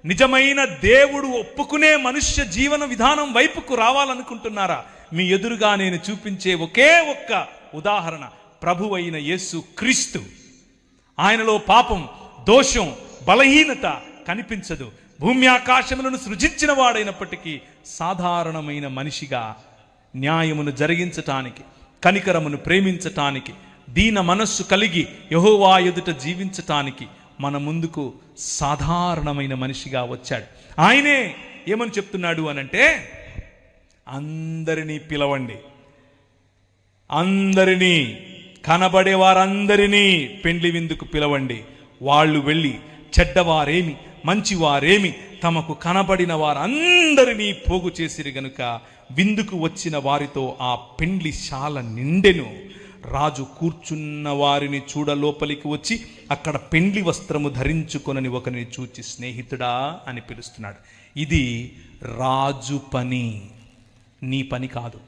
నిజమైన దేవుడు ఒప్పుకునే మనుష్య జీవన విధానం వైపుకు రావాలనుకుంటున్నారా? మీ ఎదురుగా నేను చూపించే ఒకే ఒక్క ఉదాహరణ ప్రభువైన యేసు క్రీస్తు. ఆయనలో పాపం, దోషం, బలహీనత కనిపించదు. భూమి ఆకాశములను సృజించిన వాడైనప్పటికీ సాధారణమైన మనిషిగా న్యాయమును జరిగించటానికి, కనికరమును ప్రేమించటానికి, దీన మనస్సు కలిగి యెహోవా ఎదుట జీవించటానికి మన ముందుకు సాధారణమైన మనిషిగా వచ్చాడు. ఆయనే ఏమని చెప్తున్నాడు అనంటే, అందరినీ పిలవండి, అందరినీ, కనబడే వారందరినీ పెండ్లి విందుకు పిలవండి. వాళ్ళు వెళ్ళి చెడ్డవారేమి మంచివారేమి తమకు కనబడిన వారందరినీ పోగు చేసిరి గనుక విందుకు వచ్చిన వారితో ఆ పెండ్లి శాల నిండెను. రాజు కూర్చున్న వారిని చూడ లోపలికి వచ్చి అక్కడ పెండ్లి వస్త్రము ధరించుకొనని ఒకరిని చూచి స్నేహితుడా అని పిలుస్తున్నాడు. ఇది రాజు పని, నీ పని కాదు.